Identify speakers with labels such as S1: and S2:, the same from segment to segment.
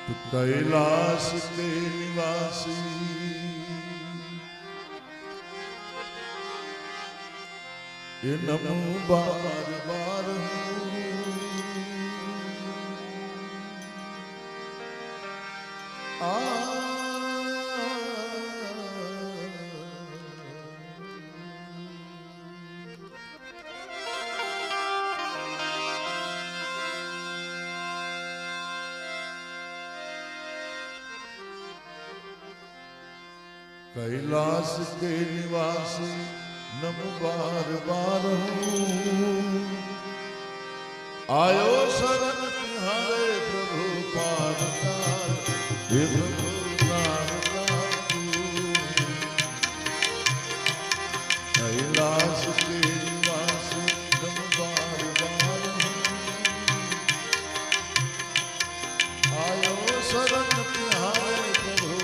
S1: तो कैलाश के निवासी ये नमो बार बार कैलाश के निवासी नम बार बार आयो शरण तुम्हारे प्रभु पारकार हे प्रभु पारकार कैलाश के निवासी नम बार बार आयो शरण तुम्हारे प्रभु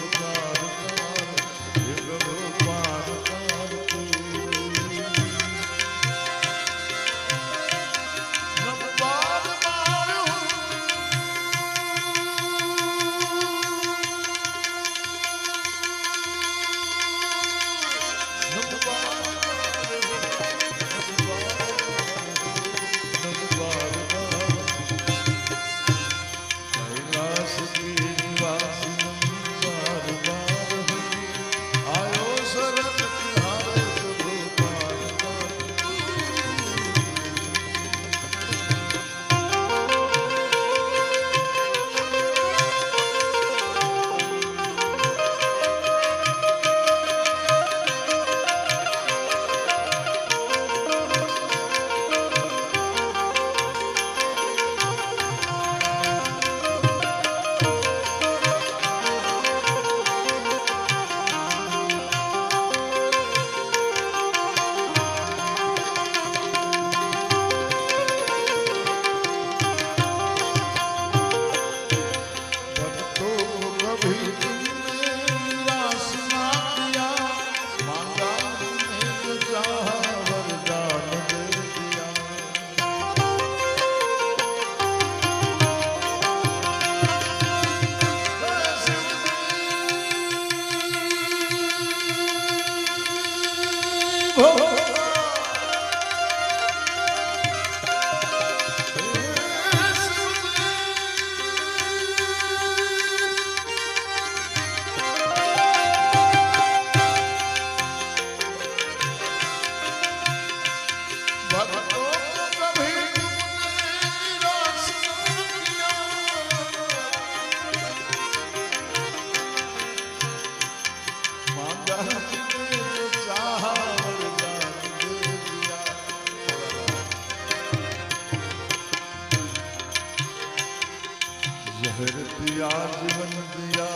S1: जीवन दिया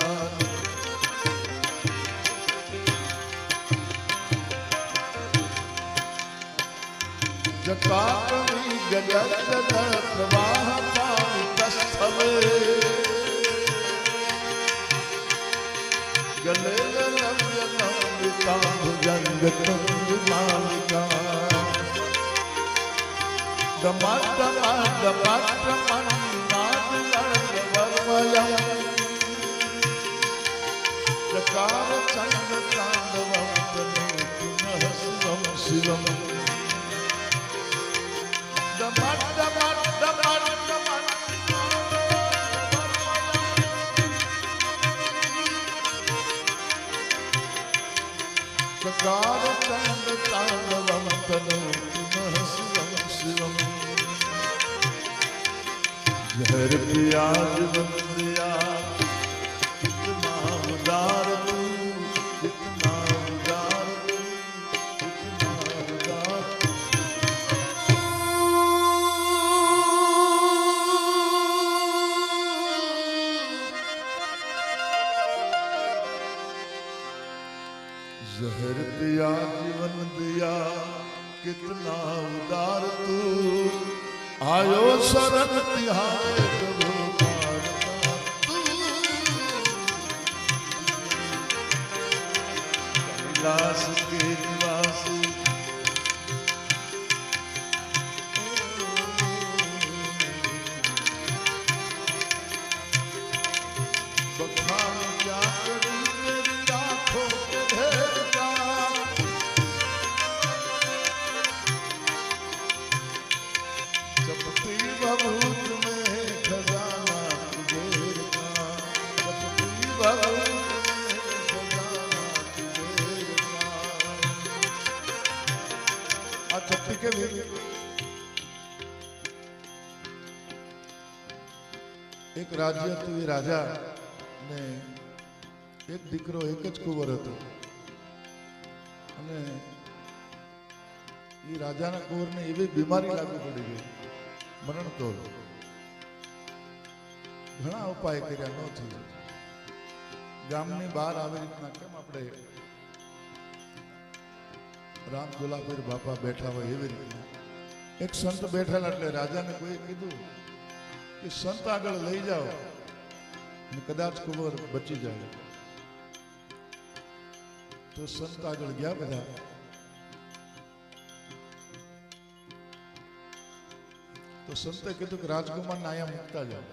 S1: जटा कवि गगन प्रवाह पानी कस्थले गले लव्यता भुजंग कुंज मालिका दमा दमा दमा दमा चकार चंद्र तांडवं पुनः शिवं शिवं दमट दमट दमट दमट चकार चंद्र तांडवं पुनः शिवं शिवं जहर प्याज बंदिया कितना उदार तू कितना उदार तू कितना उदार जहर पिया जीवन दिया कितना उदार तू आयो शरण तिहारे प्रभु कैलाश के निवासी આ ચપટી કેવી? એક રાજ્ય હતું, એ રાજા ને એક દીકરો, એક જ કુંવર હતો. અને એ રાજાના કુંવરને એવી બીમારી લાગુ પડી ગઈ, મરણતોલ. ઘણા ઉપાય કર્યા, ન થયું. ગામની બહાર આવી રીતના કેમ આપણે રામ દુલાપીર બાપા બેઠા હોય એવી રીતના એક સંત બેઠેલા. એટલે રાજાને કોઈ કીધું કે સંત આગળ લઈ જાઓ અને કદાચ કુંવર બચી જાય. તો સંત આગળ ગયા બધા. તો સંતે કીધું કે રાજકુમારને અહીંયા મૂકતા જાઓ.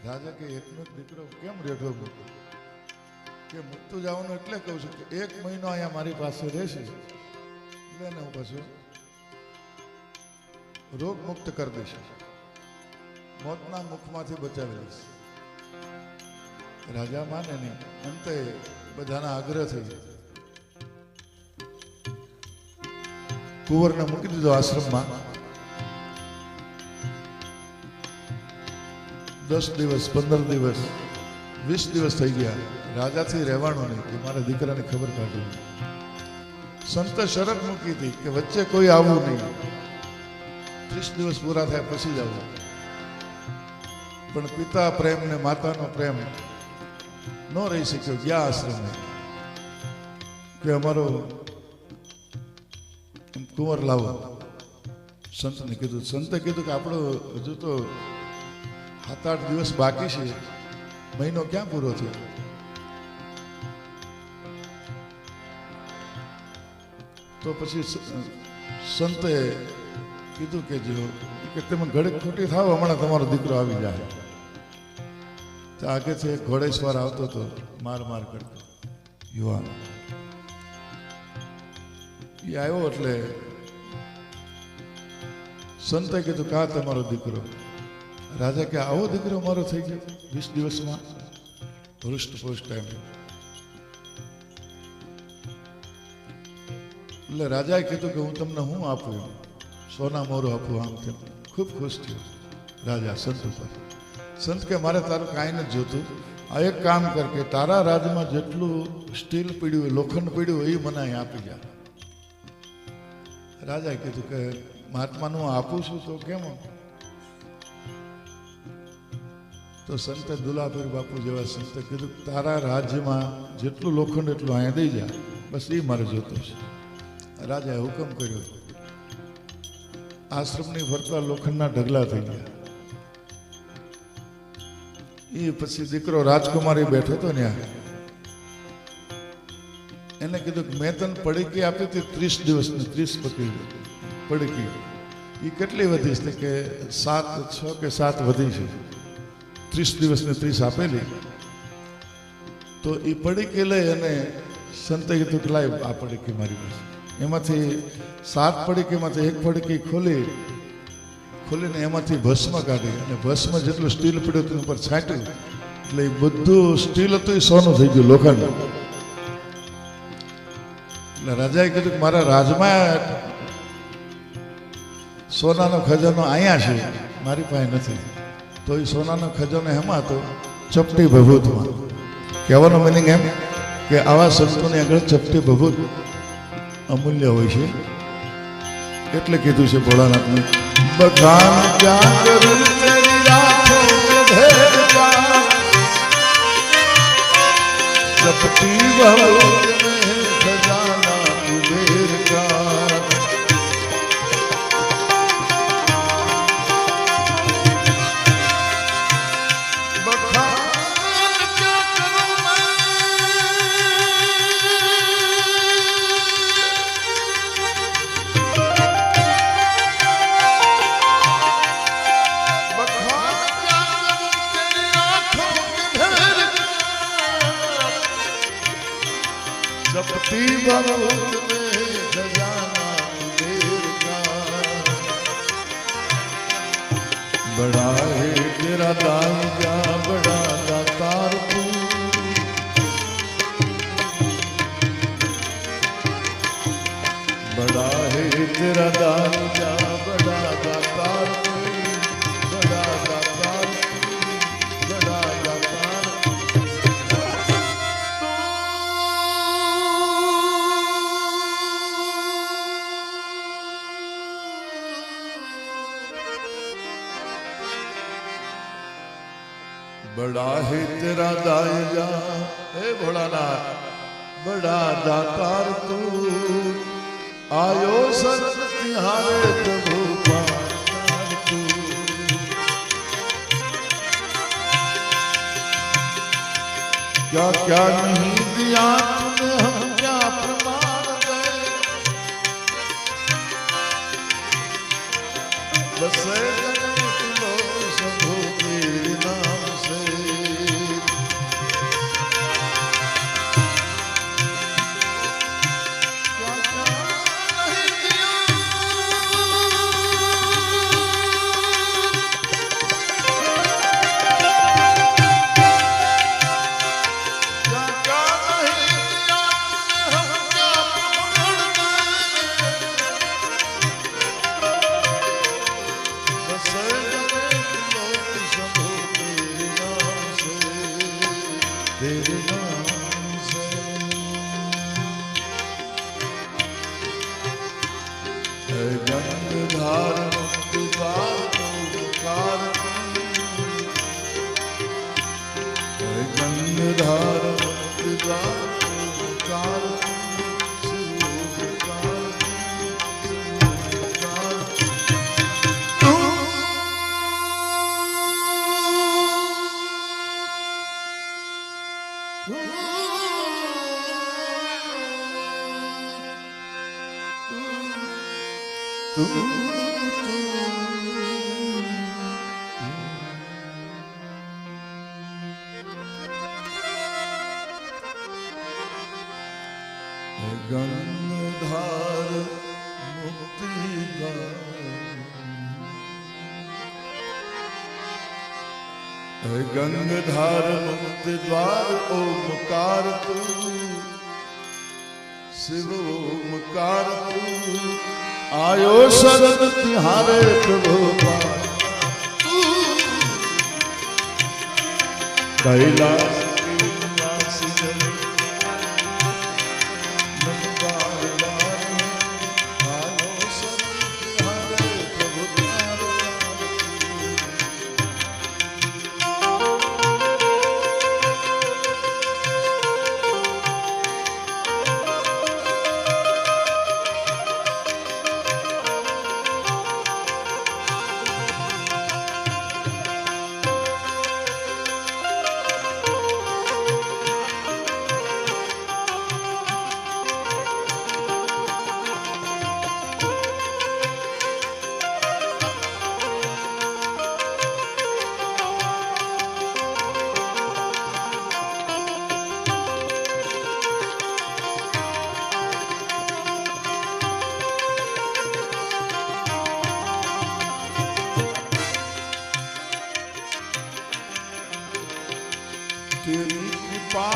S1: રાજા કે એકનો દીકરો કેમ રેઠો મૂકતો? કે મૂકતું જવાનું એટલે કહું છું કે 1 મહિનો અહીંયા મારી પાસે રહેશે એટલે હું પાછું રોગ મુક્ત કરી દઈશ, મોતના મુખમાંથી બચાવી દઈશ. રાજા માને નહીં. અંતે બધાના આગ્રહથી કુંવરને મૂકી દીધો આશ્રમમાં. 10 દિવસ, 15 દિવસ, 20 દિવસ થઈ ગયા. રાજાથી રહેવાનું નહીં કે મારા દીકરાને ખબર કાઢવી. સંતે શરત મૂકી હતી કે વચ્ચે કોઈ આવવું નહીં, 30 દિવસ પૂરા થાય પછી જ આવવું. પણ પિતા પ્રેમ ને માતાનો પ્રેમ ન રહી શક્યો. ગયા આશ્રમે કે અમારો કુંવર લાવો. સંતને કીધું. સંતે કીધું કે આપણો હજુ તો 7-8 દિવસ બાકી છે, મહિનો ક્યાં પૂરો થયો? તો પછી સંતે કીધું કે જો કે તમે ઘડીક ખોટી થાવ, હમણાં તમારો દીકરો આવી જાય. તો આગેથી એક ઘોડેસવાર આવતો હતો, માર કરતો યુવાન. એ આવ્યો એટલે સંતે કીધું કા તમારો દીકરો? રાજા કે આવો દીકરો મારો થઈ ગયો 20 દિવસમાં, હૃષ્ટપુષ્ટ એમ. એટલે રાજાએ કીધું કે હું તમને શું આપું? સોના મોરો આપું. આમ તેમ ખૂબ ખુશ થયો રાજા સંત ઉપર. સંત કે મારે તારું કાંઈ નથી જોતું. આ એક કામ કર કે તારા રાજમાં જેટલું સ્ટીલ પીડ્યું હોય, લોખંડ પીડ્યું હોય, એ મને અહીં આપી જા. રાજાએ કીધું કે મહાત્માનું હું આપું છું તો કેમ? તો સંતે દુલાપીર બાપુ જેવા સંતે કીધું તારા રાજ્યમાં જેટલું લોખંડ એટલું અહીંયા દઈ જા, બસ એ મારે જોતું છે. રાજાએ હુકમ કર્યો. આશ્રમની ફરતા લોખંડના ઢગલા થઈ ગયા. એ પછી દીકરો રાજકુમારી બેઠો હતો ત્યાં. એને કીધું કે મેં તને પડીકી આપી હતી 30 દિવસની, 30 પડીકી. એ કેટલી વધી છે? કે 6 કે 7 વધી છે. 30 દિવસની 30 આપેલી. તો એ પડીકી લઈ અને સંતે કીધું કે લાવ આ પડીકી મારી પાસે. એમાંથી 7 પડીકીમાંથી એક પડીકી ખોલીને એમાંથી ભસ્મ કાઢી અને ભસ્મ જેટલું સ્ટીલ પડ્યું તેની ઉપર છાંટ્યું. એટલે એ બધું સ્ટીલ હતું, એ સોનું થઈ ગયું, લોખંડ. એટલે રાજાએ કીધું કે મારા રાજમાં સોનાનો ખજાનો અહીંયા છે, મારી પાસે નથી. તો એ સોનાનો ખજાનો એમાં હતો, ચપટી ભભૂતમાં. કહેવાનો મિનિંગ એમ કે આવા સંતોની આગળ ચપટી ભભૂત અમૂલ્ય હોય છે. એટલે કીધું છે ભોળાનાથને બખાન ક્યાં કરું તેરી રાખો ભેર કા, ચપટી ભભૂત મેં ખજાના કુબેર કા. चपटी भभूत में खजाना कुबेर का, बड़ा है तेरा दानिया बड़ा दातार तू, राहे तेरा दाए जा हे भोलानाथ बड़ा दातार तू आयो शरण तिहारे प्रभु पार तू क्या क्या नहीं दिया तूने हम क्या प्रमाण दे बसे गंगाधार मुक्ति गंगाधार मुक्ति द्वार ओमकार तू शिव ओमकार तू आयो शरण तिहारे प्रभु पार कैलाश तेरी कृपा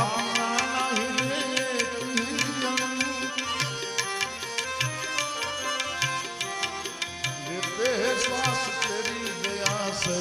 S1: लेते हैं श्वास तेरी दया से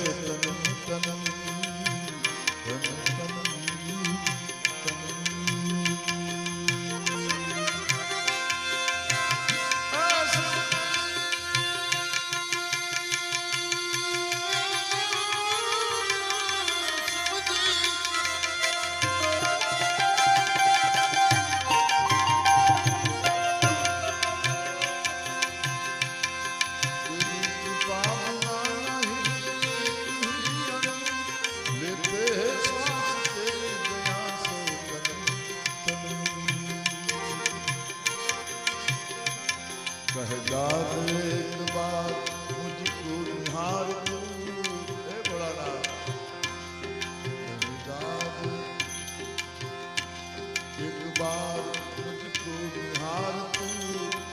S1: तन एक बार मुझको निहार तू हे भोलानाथ एक बार मुझको निहार तू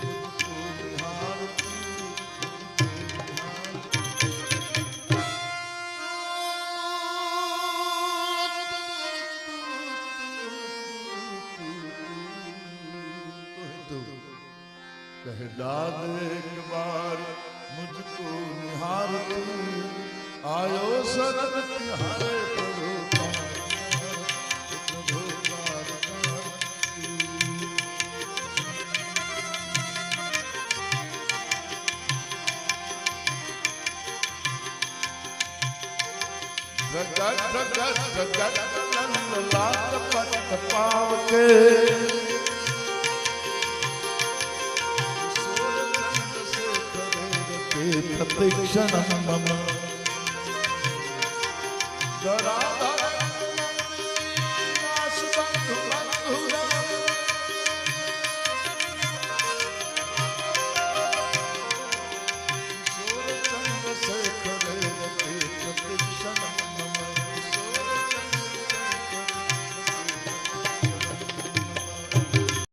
S1: मुझको निहार कह डाल एक बार मुझको निहार तू आयो शरण तिहारे प्रभु जगत जगत जगत नंद लाल पत पावके प्रतीक्षण मम